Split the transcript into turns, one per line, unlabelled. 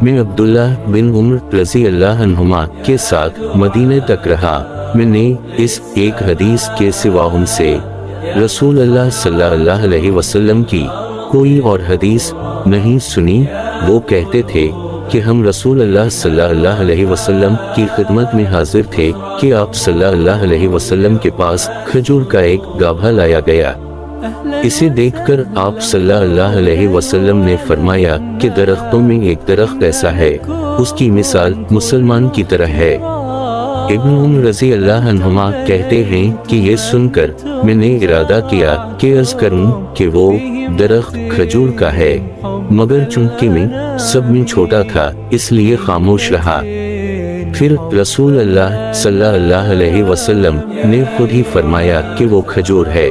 میں عبداللہ بن عمر رضی اللہ عنہما کے ساتھ مدینے تک رہا۔ میں نے اس ایک حدیث کے سوا ان سے رسول اللہ صلی اللہ علیہ وسلم کی کوئی اور حدیث نہیں سنی۔ وہ کہتے تھے کہ ہم رسول اللہ صلی اللہ علیہ وسلم کی خدمت میں حاضر تھے کہ آپ صلی اللہ علیہ وسلم کے پاس کھجور کا ایک گابھا لایا گیا۔ اسے دیکھ کر آپ صلی اللہ علیہ وسلم نے فرمایا کہ درختوں میں ایک درخت ایسا ہے، اس کی مثال مسلمان کی طرح ہے۔ ابن عمر رضی اللہ عنہما کہتے ہیں کہ یہ سن کر میں نے ارادہ کیا کہ عرض کروں کہ وہ درخت کھجور کا ہے، مگر چونکہ میں سب میں چھوٹا تھا اس لیے خاموش رہا۔ پھر رسول اللہ صلی اللہ علیہ وسلم نے خود ہی فرمایا کہ وہ کھجور ہے۔